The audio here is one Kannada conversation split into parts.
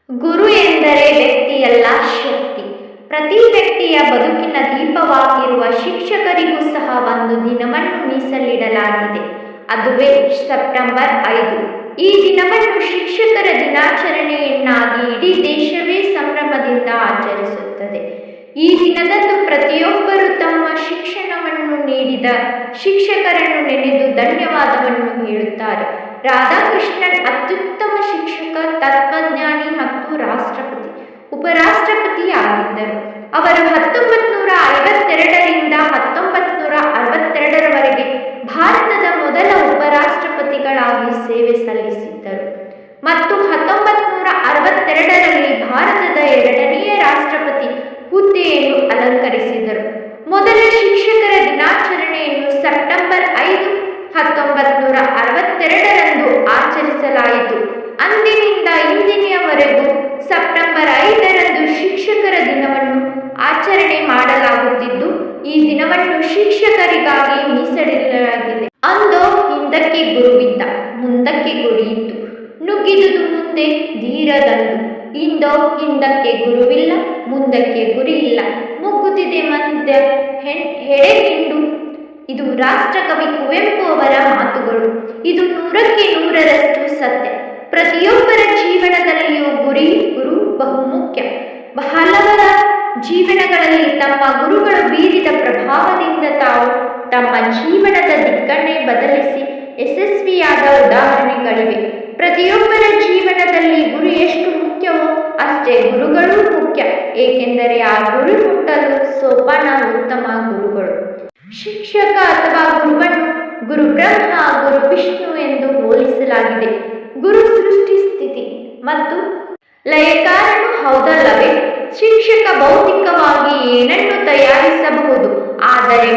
ಗುರು ಎಂದರೆ ವ್ಯಕ್ತಿಯಲ್ಲ, ಶಕ್ತಿ. ಪ್ರತಿ ವ್ಯಕ್ತಿಯ ಬದುಕಿನ ದೀಪವಾಗಿರುವ ಶಿಕ್ಷಕರಿಗೂ ಸಹ ಒಂದು ದಿನವನ್ನು ಮೀಸಲಿಡಲಾಗಿದೆ. ಅದುವೇ ಸೆಪ್ಟೆಂಬರ್ 5. ಈ ದಿನವನ್ನು ಶಿಕ್ಷಕರ ದಿನಾಚರಣೆಯನ್ನಾಗಿ ಇಡೀ ದೇಶವೇ ಸಂಭ್ರಮದಿಂದ ಆಚರಿಸುತ್ತದೆ. ಈ ದಿನದಂದು ಪ್ರತಿಯೊಬ್ಬರು ತಮ್ಮ ಶಿಕ್ಷಣವನ್ನು ನೀಡಿದ ಶಿಕ್ಷಕರನ್ನು ನೆನೆದು ಧನ್ಯವಾದವನ್ನು ಹೇಳುತ್ತಾರೆ. ರಾಧಾಕೃಷ್ಣನ್ ಅತ್ಯುತ್ತಮ ಶಿಕ್ಷಕ, ತತ್ವಜ್ಞಾನಿ ಮತ್ತು ರಾಷ್ಟ್ರಪತಿ, ಉಪರಾಷ್ಟ್ರಪತಿ ಆಗಿದ್ದರು. ಅವರು 1952ರಿಂದ 1962ರವರೆಗೆ ಭಾರತದ ಮೊದಲ ಉಪರಾಷ್ಟ್ರಪತಿಗಳಾಗಿ ಸೇವೆ ಸಲ್ಲಿಸಿದ್ದರು ಮತ್ತು 1962ರಲ್ಲಿ ಭಾರತದ ಎರಡನೆಯ ರಾಷ್ಟ್ರಪತಿ ಹುದ್ದೆಯನ್ನು ಅಲಂಕರಿಸಿದರು. ಮೊದಲ ಶಿಕ್ಷಕರ ದಿನಾಚರಣೆಯನ್ನು ಸೆಪ್ಟೆಂಬರ್ 5, 1962ರಂದು ಆಚರಿಸಲಾಯಿತು. ಅಂದಿನಿಂದ ಇಂದಿನವರೆಗೂ ಸೆಪ್ಟೆಂಬರ್ 5ರಂದು ಶಿಕ್ಷಕರ ದಿನವನ್ನು ಆಚರಣೆ ಮಾಡಲಾಗುತ್ತಿದ್ದು, ಈ ದಿನವನ್ನು ಶಿಕ್ಷಕರಿಗಾಗಿ ಮೀಸಲಿಡಲಾಗಿದೆ. ಅಂದೋ ಹಿಂದಕ್ಕೆ ಗುರುವಿದ್ದ, ಮುಂದಕ್ಕೆ ಗುರಿಯಿತ್ತು, ನುಗ್ಗಿದುದು ಮುಂದೆ ಧೀರದಂಡು. ಇಂದೋ ಹಿಂದಕ್ಕೆ ಗುರುವಿಲ್ಲ, ಮುಂದಕ್ಕೆ ಗುರಿಯಿಲ್ಲ, ಮುಗ್ಗುತ್ತಿದೆ ಮಧ್ಯ ಹೆಡೆಹಿಂಡು. ಇದು ರಾಷ್ಟ್ರಕವಿ ಕುವೆಂಪು ಅವರ ಮಾತುಗಳು. ಇದು 100ಕ್ಕೆ 100ರಷ್ಟು ಸತ್ಯ. ಪ್ರತಿಯೊಬ್ಬರ ಜೀವನದಲ್ಲಿಯೂ ಗುರು ಬಹುಮುಖ್ಯ. ಹಲವರ ಜೀವನಗಳಲ್ಲಿ ತಮ್ಮ ಗುರುಗಳು ಬೀರಿದ ಪ್ರಭಾವದಿಂದ ತಾವು ತಮ್ಮ ಜೀವನದ ದಿಕ್ಕನ್ನೇ ಬದಲಿಸಿ ಯಶಸ್ವಿಯಾದ ಉದಾಹರಣೆಗಳಿವೆ. ಪ್ರತಿಯೊಬ್ಬರ ಜೀವನದಲ್ಲಿ ಗುರು ಎಷ್ಟು ಮುಖ್ಯವೋ ಅಷ್ಟೇ ಗುರುಗಳೂ ಮುಖ್ಯ, ಏಕೆಂದರೆ ಆ ಗುರಿ ಮುಟ್ಟಲು ಸೋಪಾನ ಉತ್ತಮ ಗುರುಗಳು. ಶಿಕ್ಷಕ ಅಥವಾ ಗುರುವನ್ನು ಗುರು ಬ್ರಹ್ಮ, ಗುರು ವಿಷ್ಣು ಎಂದು ಹೋಲಿಸಲಾಗಿದೆ. ಗುರು ಸೃಷ್ಟಿ, ಸ್ಥಿತಿ ಮತ್ತು ಲಯಕಾರನು ಹೌದಲ್ಲವೇ? ಶಿಕ್ಷಕ ಭೌತಿಕವಾಗಿ ಏನನ್ನು ತಯಾರಿಸಬಹುದು, ಆದರೆ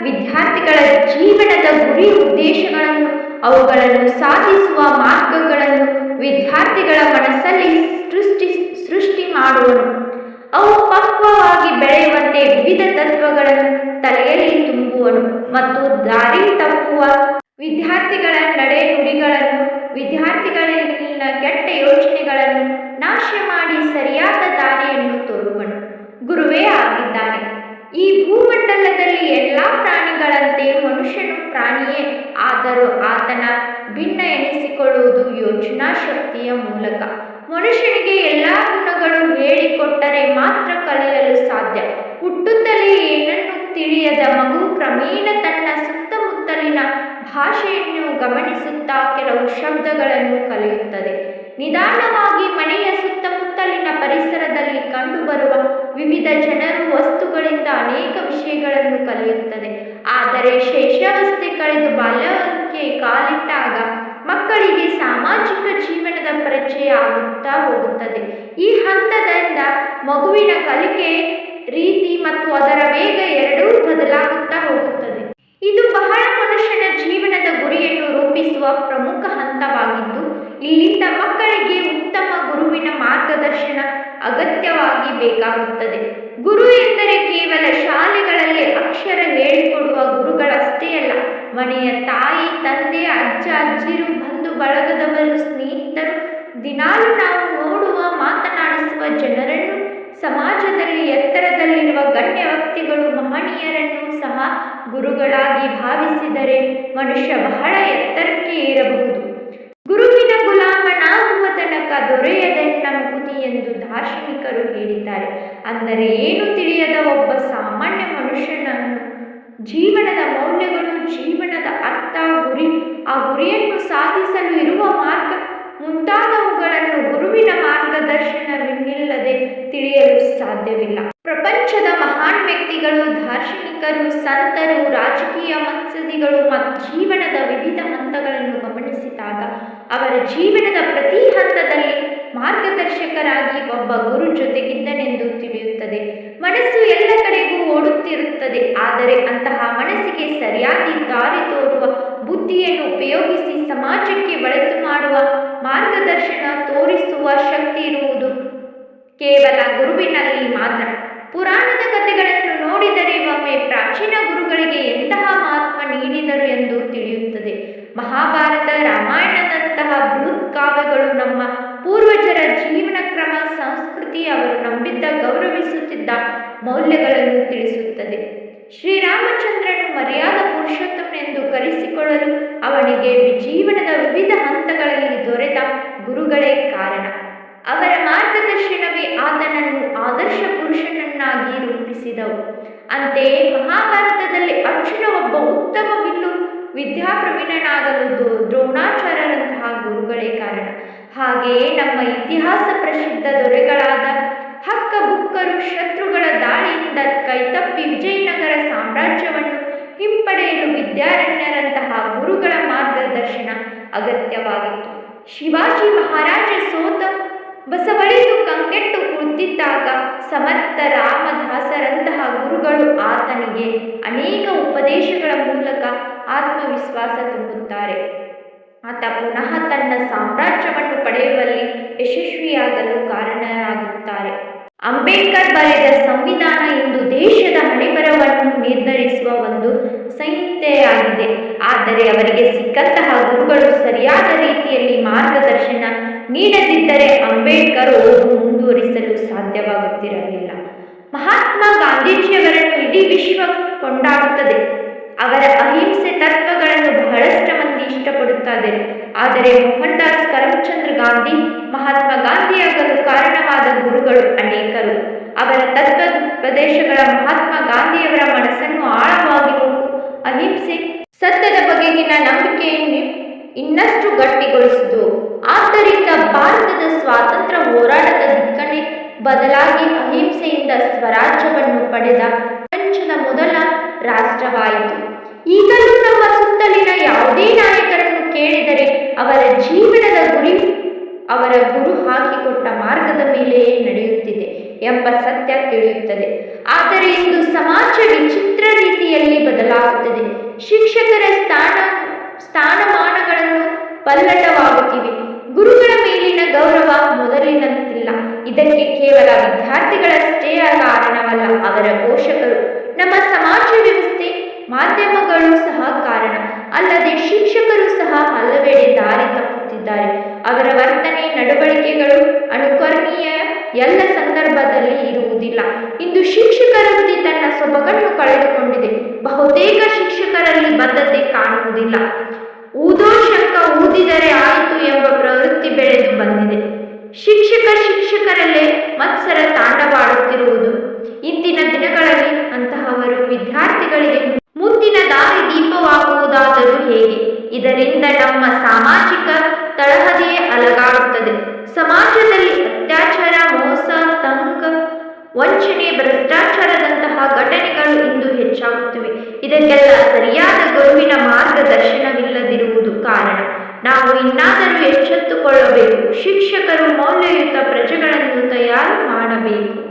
ವಿದ್ಯಾರ್ಥಿಗಳ ಜೀವನದ ಗುರಿ ಉದ್ದೇಶಗಳನ್ನು, ಅವುಗಳನ್ನು ಸಾಧಿಸುವ ಮಾರ್ಗಗಳನ್ನು ವಿದ್ಯಾರ್ಥಿಗಳ ಮನಸ್ಸಲ್ಲಿ ಸೃಷ್ಟಿ ಮಾಡುವನು. ಅವು ಪಕ್ವವಾಗಿ ಬೆಳೆಯುವಂತೆ ವಿವಿಧ ತತ್ವಗಳನ್ನು ತಲೆಯಲ್ಲಿ ತುಂಬುವನು ಮತ್ತು ದಾರಿ ತಪ್ಪುವ ವಿದ್ಯಾರ್ಥಿಗಳ ನಡೆ ನುಡಿಗಳನ್ನು, ವಿದ್ಯಾರ್ಥಿಗಳಲ್ಲಿನ ಕೆಟ್ಟ ಯೋಚನೆಗಳನ್ನು ನಾಶ ಮಾಡಿ ಸರಿಯಾದ ದಾರಿಯನ್ನು ತೋರುವನು. ಗುರುವೇ ಆಗಿದ್ದಾನೆ. ಈ ಭೂಮಂಡಲದಲ್ಲಿ ಎಲ್ಲ ಪ್ರಾಣಿಗಳಂತೆ ಮನುಷ್ಯನು ಪ್ರಾಣಿಯೇ ಆದರೂ ಆತನ ಭಿನ್ನ ಎನಿಸಿಕೊಳ್ಳುವುದು ಯೋಚನಾ ಶಕ್ತಿಯ ಮೂಲಕ. ಮನುಷ್ಯನಿಗೆ ಎಲ್ಲ ಗುಣಗಳು ಹೇಳಿಕೊಟ್ಟರೆ ಮಾತ್ರ ಕಲಿಯಲು ಸಾಧ್ಯ. ಹುಟ್ಟುತ್ತಲೇ ಏನನ್ನು ತಿಳಿಯದ ಮಗು ಕ್ರಮೇಣ ತನ್ನ ಸುತ್ತಮುತ್ತಲಿನ ಭಾಷೆಯನ್ನು ಗಮನಿಸುತ್ತಾ ಕೆಲವು ಶಬ್ದಗಳನ್ನು ಕಲಿಯುತ್ತದೆ. ನಿಧಾನವಾಗಿ ಮನೆಯ ಸುತ್ತಮುತ್ತಲಿನ ಪರಿಸರದಲ್ಲಿ ಕಂಡುಬರುವ ವಿವಿಧ ಜನರು, ವಸ್ತುಗಳಿಂದ ಅನೇಕ ವಿಷಯಗಳನ್ನು ಕಲಿಯುತ್ತದೆ. ಆದರೆ ಶೈಶವಾವಸ್ಥೆ ಕಳೆದು ಬಾಲ್ಯಕ್ಕೆ ಕಾಲಿಟ್ಟಾಗ ಮಕ್ಕಳಿಗೆ ಸಾಮಾಜಿಕ ಜೀವನದ ಪರಿಚಯ ಆಗುತ್ತಾ ಹೋಗುತ್ತದೆ. ಈ ಹಂತದಿಂದ ಮಗುವಿನ ಕಲಿಕೆ ರೀತಿ ಮತ್ತು ಅದರ ವೇಗ ಎರಡೂ ಬದಲಾಗುತ್ತಾ ಹೋಗುತ್ತದೆ. ಇದು ಬಹಳ ಮನುಷ್ಯನ ಜೀವನದ ಗುರಿಯನ್ನು ರೂಪಿಸುವ ಪ್ರಮುಖ ಹಂತವಾಗಿದ್ದು, ಇಲ್ಲಿಂದ ಮಕ್ಕಳಿಗೆ ಉತ್ತಮ ಗುರುವಿನ ಮಾರ್ಗದರ್ಶನ ಅಗತ್ಯವಾಗಿ ಬೇಕಾಗುತ್ತದೆ. ಗುರು ಎಂದರೆ ಕೇವಲ ಶಾಲೆಗಳಲ್ಲಿ ಅಕ್ಷರ ಹೇಳಿಕೊಡುವ ಗುರುಗಳಷ್ಟೇ ಅಲ್ಲ. ಮನೆಯ ತಾಯಿ, ತಂದೆ, ಅಜ್ಜ, ಅಜ್ಜಿರು, ಬಂಧು ಬಳಗದವರು, ಸ್ನೇಹಿತರು, ದಿನಾಲು ನಾವು ನೋಡುವ, ಮಾತನಾಡಿಸುವ ಜನರನ್ನು, ಸಮಾಜದಲ್ಲಿ ಎತ್ತರದಲ್ಲಿರುವ ಗಣ್ಯ ವ್ಯಕ್ತಿಗಳು, ಮಹನೀಯರನ್ನು ಸಹ ಗುರುಗಳಾಗಿ ಭಾವಿಸಿದರೆ ಮನುಷ್ಯ ಬಹಳ ಎತ್ತರಕ್ಕೆ ಏರಬಹುದು. ಗುರುವಿನ ಗುಲಾಮನಾಗುವ ತನಕ ದೊರೆಯದೆನ್ನ ಮುಕುತಿ ಎಂದು ದಾರ್ಶನಿಕರು ಹೇಳಿದ್ದಾರೆ. ಅಂದರೆ ಏನು ತಿಳಿಯದ ಒಬ್ಬ ಸಾಮಾನ್ಯ ಮನುಷ್ಯನನ್ನು ಜೀವನದ ಮೌಲ್ಯಗಳು, ಜೀವನದ ಅರ್ಥ, ಗುರಿ, ಆ ಗುರಿಯನ್ನು ಸಾಧಿಸಲು ಇರುವ ಮಾರ್ಗ ಮುಂತಾದವುಗಳನ್ನು ಗುರುವಿನ ಮಾರ್ಗದರ್ಶನವಿಲ್ಲದೆ ತಿಳಿಯಲು ಸಾಧ್ಯವಿಲ್ಲ. ಪ್ರಪಂಚದ ಮಹಾನ್ ವ್ಯಕ್ತಿಗಳು, ದಾರ್ಶನಿಕರು, ಸಂತರು, ರಾಜಕೀಯ ಮತ್ಸದಿಗಳು ಮತ್ತು ಜೀವನದ ವಿವಿಧ ಹಂತಗಳನ್ನು ಗಮನಿಸಿದಾಗ ಅವರ ಜೀವನದ ಪ್ರತಿ ಹಂತದಲ್ಲಿ ಮಾರ್ಗದರ್ಶಕರಾಗಿ ಒಬ್ಬ ಗುರು ಜೊತೆಗಿದ್ದನೆಂದು ತಿಳಿಯುತ್ತದೆ. ಮನಸ್ಸು ಎಲ್ಲ ಕಡೆಗೂ ಓಡುತ್ತಿರುತ್ತದೆ, ಆದರೆ ಅಂತಹ ಮನಸ್ಸಿಗೆ ಸರಿಯಾದ ದಾರಿ ತೋರುವ ಬುದ್ಧಿಯನ್ನು ಉಪಯೋಗಿಸಿ ಸಮಾಜಕ್ಕೆ ಒಳಿತು ಮಾಡುವ, ಮಾರ್ಗದರ್ಶನ ತೋರಿಸುವ ಶಕ್ತಿ ಇರುವುದು ಕೇವಲ ಗುರುವಿನಲ್ಲಿ ಮಾತ್ರ. ಪುರಾಣದ ಕಥೆಗಳನ್ನು ನೋಡಿದರೆ ಒಮ್ಮೆ ಪ್ರಾಚೀನ ಗುರುಗಳಿಗೆ ಎಂತಹ ಮಹತ್ವ ನೀಡಿದರು ಎಂದು ತಿಳಿಯುತ್ತದೆ. ಮಹಾಭಾರತ, ರಾಮಾಯಣದಂತಹ ಬೃಹತ್ ಕಾವ್ಯಗಳು ನಮ್ಮ ಪೂರ್ವಜರ ಜೀವನ ಕ್ರಮ, ಸಂಸ್ಕೃತಿ, ಅವರು ನಂಬಿದ್ದ ಗೌರವಿಸುತ್ತಿದ್ದ ಮೌಲ್ಯಗಳನ್ನು ತಿಳಿಸುತ್ತದೆ. ಶ್ರೀರಾಮಚಂದ್ರನು ಮರ್ಯಾದ ಪುರುಷೋತ್ತಮನೆಂದು ಕರೆಸಿಕೊಳ್ಳಲು ಅವನಿಗೆ ಜೀವನದ ವಿವಿಧ ಹಂತಗಳಲ್ಲಿ ದೊರೆತ ಗುರುಗಳೇ ಕಾರಣ. ಅವರ ಮಾರ್ಗದರ್ಶನವೇ ಆತನನ್ನು ಆದರ್ಶ ಪುರುಷನನ್ನಾಗಿ ರೂಪಿಸಿದವು. ಅಂತೆಯೇ ಮಹಾಭಾರತದಲ್ಲಿ ಅರ್ಜುನ ಒಬ್ಬ ಉತ್ತಮ ವಿಲ್ಲು ವಿದ್ಯಾಪ್ರವೀಣನಾಗಲು ದ್ರೋಣಾಚಾರ್ಯರಂತಹ ಗುರುಗಳೇ ಕಾರಣ. ಹಾಗೆಯೇ ನಮ್ಮ ಇತಿಹಾಸ ಪ್ರಸಿದ್ಧ ದೊರೆಗಳಾದ ಹಕ್ಕ ಬುಕ್ಕರು ಶತ್ರುಗಳ ದಾಳಿಯಿಂದ ಕೈತಪ್ಪಿ ವಿಜಯನಗರ ಸಾಮ್ರಾಜ್ಯವನ್ನು ಹಿಂಪಡೆಯಲು ವಿದ್ಯಾರಣ್ಯರಂತಹ ಗುರುಗಳ ಮಾರ್ಗದರ್ಶನ ಅಗತ್ಯವಾಗಿತ್ತು. ಶಿವಾಜಿ ಮಹಾರಾಜ ಸೋತ ಬಸವಳಿದು ಕಂಗೆಟ್ಟು ಕುಳಿತಿದ್ದಾಗ ಸಮರ್ಥ ರಾಮದಾಸರಂತಹ ಗುರುಗಳು ಆತನಿಗೆ ಅನೇಕ ಉಪದೇಶಗಳ ಮೂಲಕ ಆತ್ಮವಿಶ್ವಾಸ ತುಂಬುತ್ತಾರೆ. ಆತ ಪುನಃ ತನ್ನ ಸಾಮ್ರಾಜ್ಯವನ್ನು ಪಡೆಯುವಲ್ಲಿ ಯಶಸ್ವಿಯಾಗಲು ಕಾರಣರಾಗುತ್ತಾರೆ. ಅಂಬೇಡ್ಕರ್ ಬರೆದ ಸಂವಿಧಾನ ಇಂದು ದೇಶದ ಹಣೆಬರಹವನ್ನು ನಿರ್ಧರಿಸುವ ಒಂದು ಸಂಹಿತೆಯಾಗಿದೆ. ಆದರೆ ಅವರಿಗೆ ಸಿಕ್ಕಂತಹ ಗುರುಗಳು ಸರಿಯಾದ ರೀತಿಯಲ್ಲಿ ಮಾರ್ಗದರ್ಶನ ನೀಡದಿದ್ದರೆ ಅಂಬೇಡ್ಕರ್ ಓದು ಮುಂದುವರಿಸಲು ಸಾಧ್ಯವಾಗುತ್ತಿರಲಿಲ್ಲ. ಮಹಾತ್ಮ ಗಾಂಧೀಜಿಯವರನ್ನು ಇಡೀ ವಿಶ್ವ ಕೊಂಡಾಡುತ್ತದೆ. ಅವರ ಅಹಿಂಸೆ ತತ್ವಗಳನ್ನು ಬಹಳಷ್ಟು ಮಂದಿ ಇಷ್ಟಪಡುತ್ತಾರೆ. ಆದರೆ ಮೋಹನ್ ದಾಸ್ ಕರಮ್ಚಂದ್ ಗಾಂಧಿ ಮಹಾತ್ಮ ಗಾಂಧಿಯಾಗಲು ಕಾರಣವಾದ ಗುರುಗಳು ಅನೇಕರು. ಅವರ ತತ್ವೋಪದೇಶಗಳ ಮಹಾತ್ಮ ಗಾಂಧಿಯವರ ಮನಸ್ಸನ್ನು ಆಳವಾಗಿ ಹೋಗು ಅಹಿಂಸೆ ಸತ್ಯದ ಬಗೆಗಿನ ನಂಬಿಕೆಯನ್ನು ಇನ್ನಷ್ಟು ಗಟ್ಟಿಗೊಳಿಸಿದವು. ಆದ್ದರಿಂದ ಭಾರತದ ಸ್ವಾತಂತ್ರ್ಯ ಹೋರಾಟದ ದಿಕ್ಕನ್ನೇ ಬದಲಾಗಿ ಅಹಿಂಸೆಯಿಂದ ಸ್ವರಾಜ್ಯವನ್ನು ಪಡೆದ ಪ್ರಪಂಚದ ಮೊದಲ ರಾಷ್ಟ್ರವಾಯಿತು. ಈಗಲೂ ನಮ್ಮ ಸುತ್ತಲಿನ ಯಾವುದೇ ನಾಯಕರನ್ನು ಕೇಳಿದರೆ ಅವರ ಜೀವನದ ಗುರಿ ಅವರ ಗುರು ಹಾಕಿಕೊಟ್ಟ ಮಾರ್ಗದ ಮೇಲೆಯೇ ನಡೆಯುತ್ತಿದೆ ಎಂಬ ಸತ್ಯ ತಿಳಿಯುತ್ತದೆ. ಆದರೆ ಇಂದು ಸಮಾಜ ವಿಚಿತ್ರ ರೀತಿಯಲ್ಲಿ ಬದಲಾಗುತ್ತದೆ. ಶಿಕ್ಷಕರ ಸ್ಥಾನಮಾನಗಳನ್ನು ಪಲ್ಲಟವಾಗುತ್ತಿವೆ. ಗುರುಗಳ ಮೇಲಿನ ಗೌರವ ಮೊದಲಿನಂತಿಲ್ಲ. ಇದಕ್ಕೆ ಕೇವಲ ವಿದ್ಯಾರ್ಥಿಗಳಷ್ಟೇ ಕಾರಣವಲ್ಲ, ಅವರ ಪೋಷಕರು, ನಮ್ಮ ಸಮಾಜ ವ್ಯವಸ್ಥೆ, ಮಾಧ್ಯಮಗಳು ಸಹ ಕಾರಣ. ಅಲ್ಲದೆ ಶಿಕ್ಷಕರು ಸಹ ಹಲವೆಡೆ ದಾರಿ ತಪ್ಪುತ್ತಿದ್ದಾರೆ. ಅವರ ವರ್ತನೆ, ನಡವಳಿಕೆಗಳು ಅನುಕರಣೀಯ ಎಲ್ಲ ಸಂದರ್ಭದಲ್ಲಿ ಇರುವುದಿಲ್ಲ. ಇಂದು ಶಿಕ್ಷಕರ ವೃತ್ತಿ ತನ್ನ ಸೊಬಗನ್ನು ಕಳೆದುಕೊಂಡಿದೆ. ಬಹುತೇಕ ಶಿಕ್ಷಕರಲ್ಲಿ ಬದ್ಧತೆ ಕಾಣುವುದಿಲ್ಲ. ಊದೋ ಶಂಖ ಊದಿದರೆ ಆಯಿತು ಎಂಬ ಪ್ರವೃತ್ತಿ ಬೆಳೆದು ಬಂದಿದೆ. ಶಿಕ್ಷಕರಲ್ಲೇ ಮತ್ಸರ ತಾಂಡವಾಡುತ್ತಿರುವುದು. ಇಂದಿನ ದಿನಗಳಲ್ಲಿ ಅಂತಹವರು ವಿದ್ಯಾರ್ಥಿಗಳಿಗೆ ಮುಂದಿನ ದಾರಿ ದೀಪವಾಗುವುದಾದರೂ ಹೇಗೆ? ಇದರಿಂದ ನಮ್ಮ ಸಾಮಾಜಿಕ ತಳಹದಿಯೇ ಅಲಗಾಡುತ್ತದೆ. ಸಮಾಜದಲ್ಲಿ ಅತ್ಯಾಚಾರ, ಮೋಸ, ವಂಚನೆ, ಭ್ರಷ್ಟಾಚಾರದಂತಹ ಘಟನೆಗಳು ಇಂದು ಹೆಚ್ಚಾಗುತ್ತಿವೆ. ಇದಕ್ಕೆಲ್ಲ ಸರಿಯಾದ ಗುರುವಿನ ಮಾರ್ಗದರ್ಶನವಿಲ್ಲದಿರುವುದು ಕಾರಣ. ನಾವು ಇನ್ನಾದರೂ ಎಚ್ಚೆತ್ತುಕೊಳ್ಳಬೇಕು. ಶಿಕ್ಷಕರು ಮೌಲ್ಯಯುತ ಪ್ರಜೆಗಳನ್ನು ತಯಾರು ಮಾಡಬೇಕು.